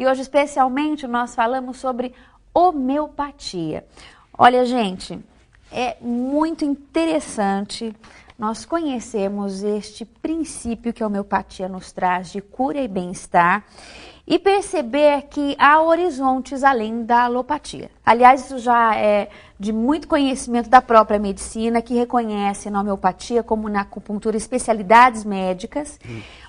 E hoje, especialmente, nós falamos sobre homeopatia. Olha, gente, é muito interessante nós conhecermos este princípio que a homeopatia nos traz de cura e bem-estar e perceber que há horizontes além da alopatia. Aliás, isso já é de muito conhecimento da própria medicina, que reconhece na homeopatia, como na acupuntura, especialidades médicas,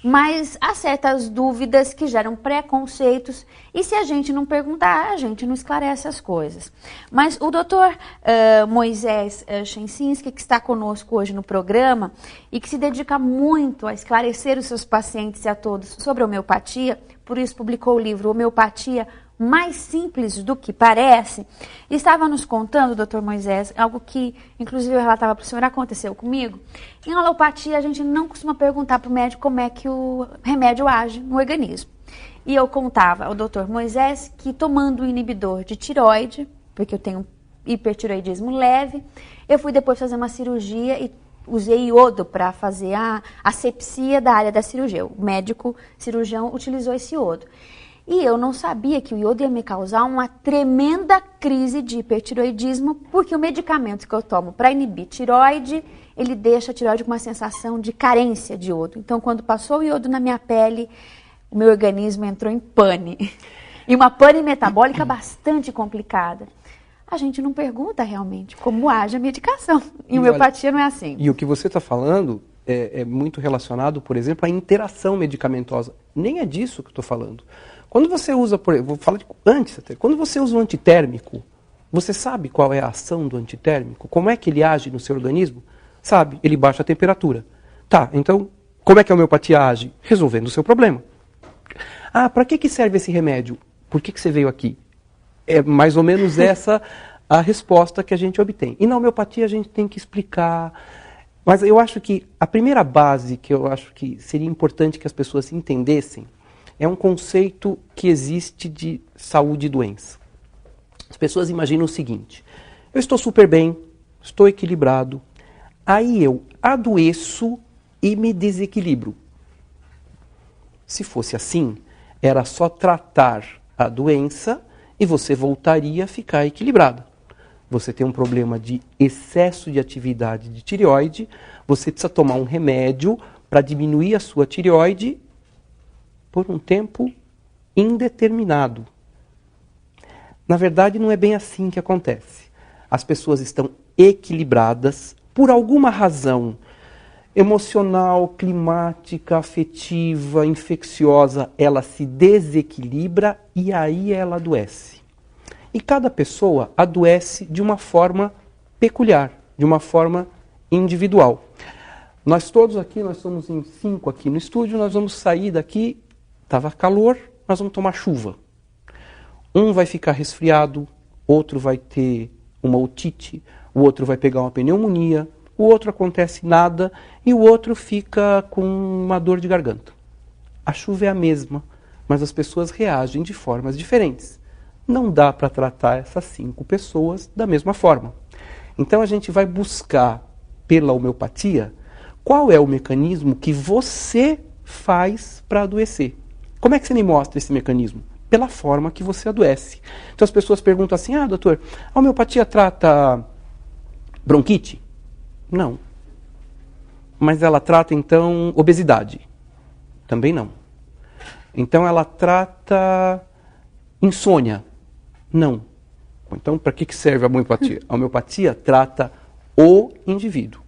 mas há certas dúvidas que geram preconceitos e se a gente não perguntar, a gente não esclarece as coisas. Mas o doutor Moisés Chensinski, que está conosco hoje no programa e que se dedica muito a esclarecer os seus pacientes e a todos sobre a homeopatia, por isso publicou o livro Homeopatia Mais Simples do que Parece, estava nos contando, doutor Moisés, algo que, inclusive, eu relatava para o senhor, aconteceu comigo. Em alopatia, a gente não costuma perguntar para o médico como é que o remédio age no organismo. E eu contava ao doutor Moisés que, tomando o inibidor de tireoide, porque eu tenho hipertireoidismo leve, eu fui depois fazer uma cirurgia e usei iodo para fazer a asepsia da área da cirurgia. O médico cirurgião utilizou esse iodo. E eu não sabia que o iodo ia me causar uma tremenda crise de hipertireoidismo, porque o medicamento que eu tomo para inibir tireoide, ele deixa a tireoide com uma sensação de carência de iodo. Então, quando passou o iodo na minha pele, o meu organismo entrou em pane. E uma pane metabólica bastante complicada. A gente não pergunta realmente como age a medicação. E homeopatia não é assim. E o que você está falando é muito relacionado, por exemplo, à interação medicamentosa. Nem é disso que eu estou falando. Quando você usa, vou falar antes até, quando você usa um antitérmico, você sabe qual é a ação do antitérmico? Como é que ele age no seu organismo? Sabe, ele baixa a temperatura. Tá, então, como é que a homeopatia age? Resolvendo o seu problema. Ah, para que serve esse remédio? Por que você veio aqui? É mais ou menos essa a resposta que a gente obtém. E na homeopatia a gente tem que explicar. Mas eu acho que a primeira base que eu acho que seria importante que as pessoas entendessem é um conceito que existe de saúde e doença. As pessoas imaginam o seguinte: eu estou super bem, estou equilibrado, aí eu adoeço e me desequilibro. Se fosse assim, era só tratar a doença e você voltaria a ficar equilibrado. Você tem um problema de excesso de atividade de tireoide, você precisa tomar um remédio para diminuir a sua tireoide por um tempo indeterminado. Na verdade, não é bem assim que acontece. As pessoas estão equilibradas por alguma razão emocional, climática, afetiva, infecciosa, ela se desequilibra e aí ela adoece. E cada pessoa adoece de uma forma peculiar, de uma forma individual. Nós todos aqui, nós somos em 5 aqui no estúdio, nós vamos sair daqui, estava calor, nós vamos tomar chuva. Um vai ficar resfriado, outro vai ter uma otite, o outro vai pegar uma pneumonia, o outro acontece nada e o outro fica com uma dor de garganta. A chuva é a mesma, mas as pessoas reagem de formas diferentes. Não dá para tratar essas 5 pessoas da mesma forma. Então a gente vai buscar, pela homeopatia, qual é o mecanismo que você faz para adoecer. Como é que você me mostra esse mecanismo? Pela forma que você adoece. Então as pessoas perguntam assim: ah, doutor, a homeopatia trata bronquite? Não. Mas ela trata, então, obesidade? Também não. Então ela trata insônia? Não. Então, para que serve a homeopatia? A homeopatia trata o indivíduo.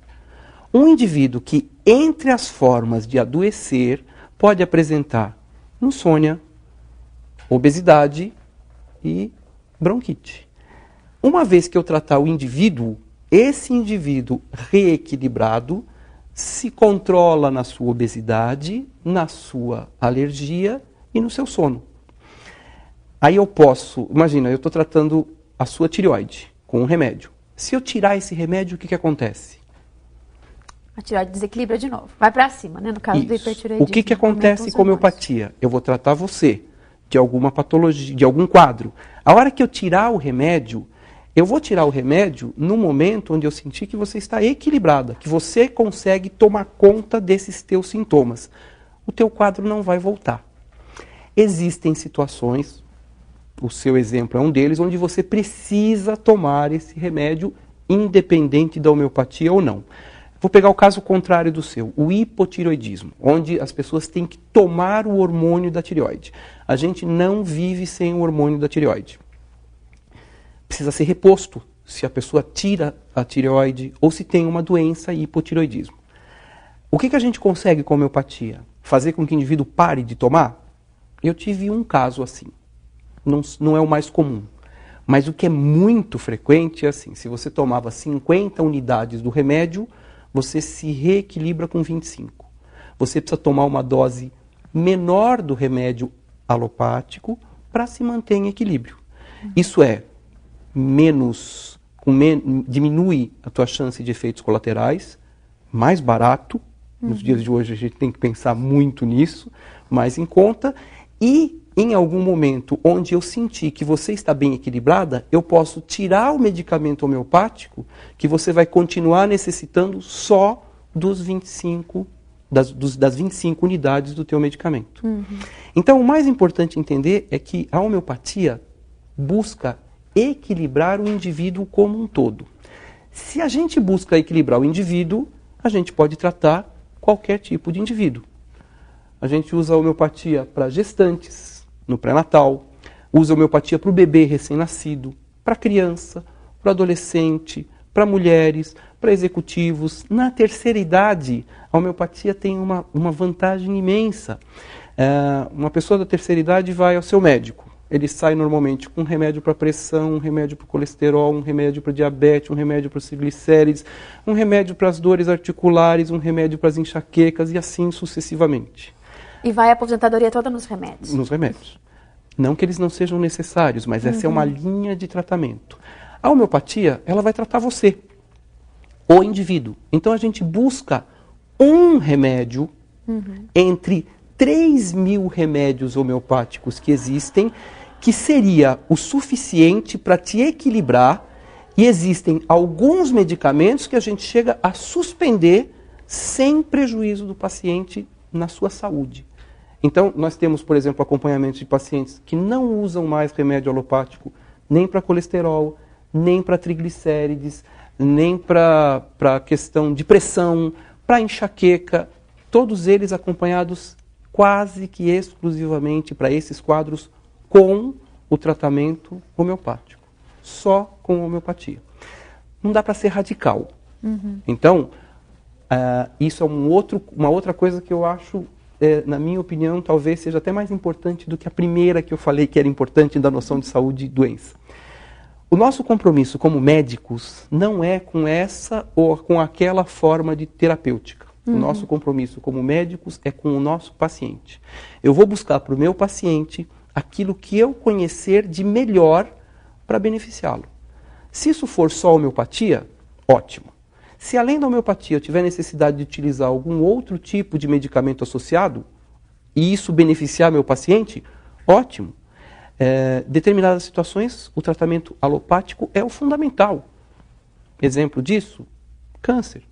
Um indivíduo que, entre as formas de adoecer, pode apresentar insônia, obesidade e bronquite. Uma vez que eu tratar o indivíduo, esse indivíduo reequilibrado se controla na sua obesidade, na sua alergia e no seu sono. Aí eu posso, imagina, eu estou tratando a sua tireoide com um remédio. Se eu tirar esse remédio, o que acontece? A tireoide desequilibra de novo, vai para cima, né? No caso do hipertireoidismo. O que acontece com a homeopatia? Eu vou tratar você de alguma patologia, de algum quadro. A hora que eu tirar o remédio, eu vou tirar o remédio no momento onde eu sentir que você está equilibrada, que você consegue tomar conta desses teus sintomas. O teu quadro não vai voltar. Existem situações, o seu exemplo é um deles, onde você precisa tomar esse remédio independente da homeopatia ou não. Vou pegar o caso contrário do seu, o hipotireoidismo, onde as pessoas têm que tomar o hormônio da tireoide. A gente não vive sem o hormônio da tireoide. Precisa ser reposto se a pessoa tira a tireoide ou se tem uma doença hipotireoidismo. O que a gente consegue com a homeopatia? Fazer com que o indivíduo pare de tomar? Eu tive um caso assim. Não é o mais comum. Mas o que é muito frequente é assim, se você tomava 50 unidades do remédio, você se reequilibra com 25. Você precisa tomar uma dose menor do remédio alopático para se manter em equilíbrio. Isso é, diminui a tua chance de efeitos colaterais, mais barato. Nos dias de hoje a gente tem que pensar muito nisso, mais em conta. E em algum momento onde eu senti que você está bem equilibrada, eu posso tirar o medicamento homeopático que você vai continuar necessitando só dos 25, das 25 unidades do teu medicamento. Então, o mais importante entender é que a homeopatia busca equilibrar o indivíduo como um todo. Se a gente busca equilibrar o indivíduo, a gente pode tratar qualquer tipo de indivíduo. A gente usa a homeopatia para gestantes, no pré-natal, usa a homeopatia para o bebê recém-nascido, para criança, para adolescente, para mulheres, para executivos. Na terceira idade, a homeopatia tem uma vantagem imensa. Uma pessoa da terceira idade vai ao seu médico. Ele sai normalmente com um remédio para pressão, um remédio para colesterol, um remédio para diabetes, um remédio para os triglicérides, um remédio para as dores articulares, um remédio para as enxaquecas e assim sucessivamente. E vai a aposentadoria toda nos remédios? Nos remédios. Não que eles não sejam necessários, mas essa é uma linha de tratamento. A homeopatia, ela vai tratar você, o indivíduo. Então a gente busca um remédio entre 3.000 remédios homeopáticos que existem, que seria o suficiente para te equilibrar, e existem alguns medicamentos que a gente chega a suspender sem prejuízo do paciente na sua saúde. Então, nós temos, por exemplo, acompanhamento de pacientes que não usam mais remédio alopático, nem para colesterol, nem para triglicérides, nem para questão de pressão, para enxaqueca, todos eles acompanhados quase que exclusivamente para esses quadros com o tratamento homeopático, só com homeopatia. Não dá para ser radical. Então, isso é uma outra coisa que eu acho, na minha opinião, talvez seja até mais importante do que a primeira que eu falei que era importante da noção de saúde e doença. O nosso compromisso como médicos não é com essa ou com aquela forma de terapêutica. O nosso compromisso como médicos é com o nosso paciente. Eu vou buscar para o meu paciente aquilo que eu conhecer de melhor para beneficiá-lo. Se isso for só homeopatia, ótimo. Se além da homeopatia eu tiver necessidade de utilizar algum outro tipo de medicamento associado, e isso beneficiar meu paciente, ótimo. Determinadas situações, o tratamento alopático é o fundamental. Exemplo disso, câncer.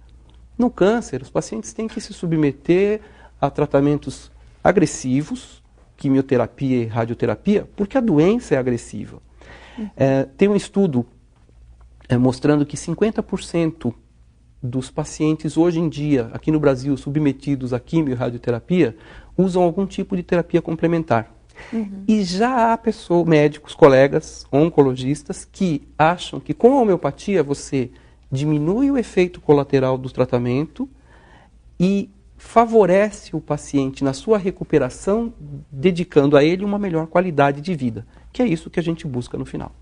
No câncer, os pacientes têm que se submeter a tratamentos agressivos, quimioterapia e radioterapia, porque a doença é agressiva. Tem um estudo mostrando que 50% dos pacientes hoje em dia, aqui no Brasil, submetidos a quimio e radioterapia, usam algum tipo de terapia complementar. E já há médicos, colegas, oncologistas, que acham que com a homeopatia você diminui o efeito colateral do tratamento e favorece o paciente na sua recuperação, dedicando a ele uma melhor qualidade de vida, que é isso que a gente busca no final.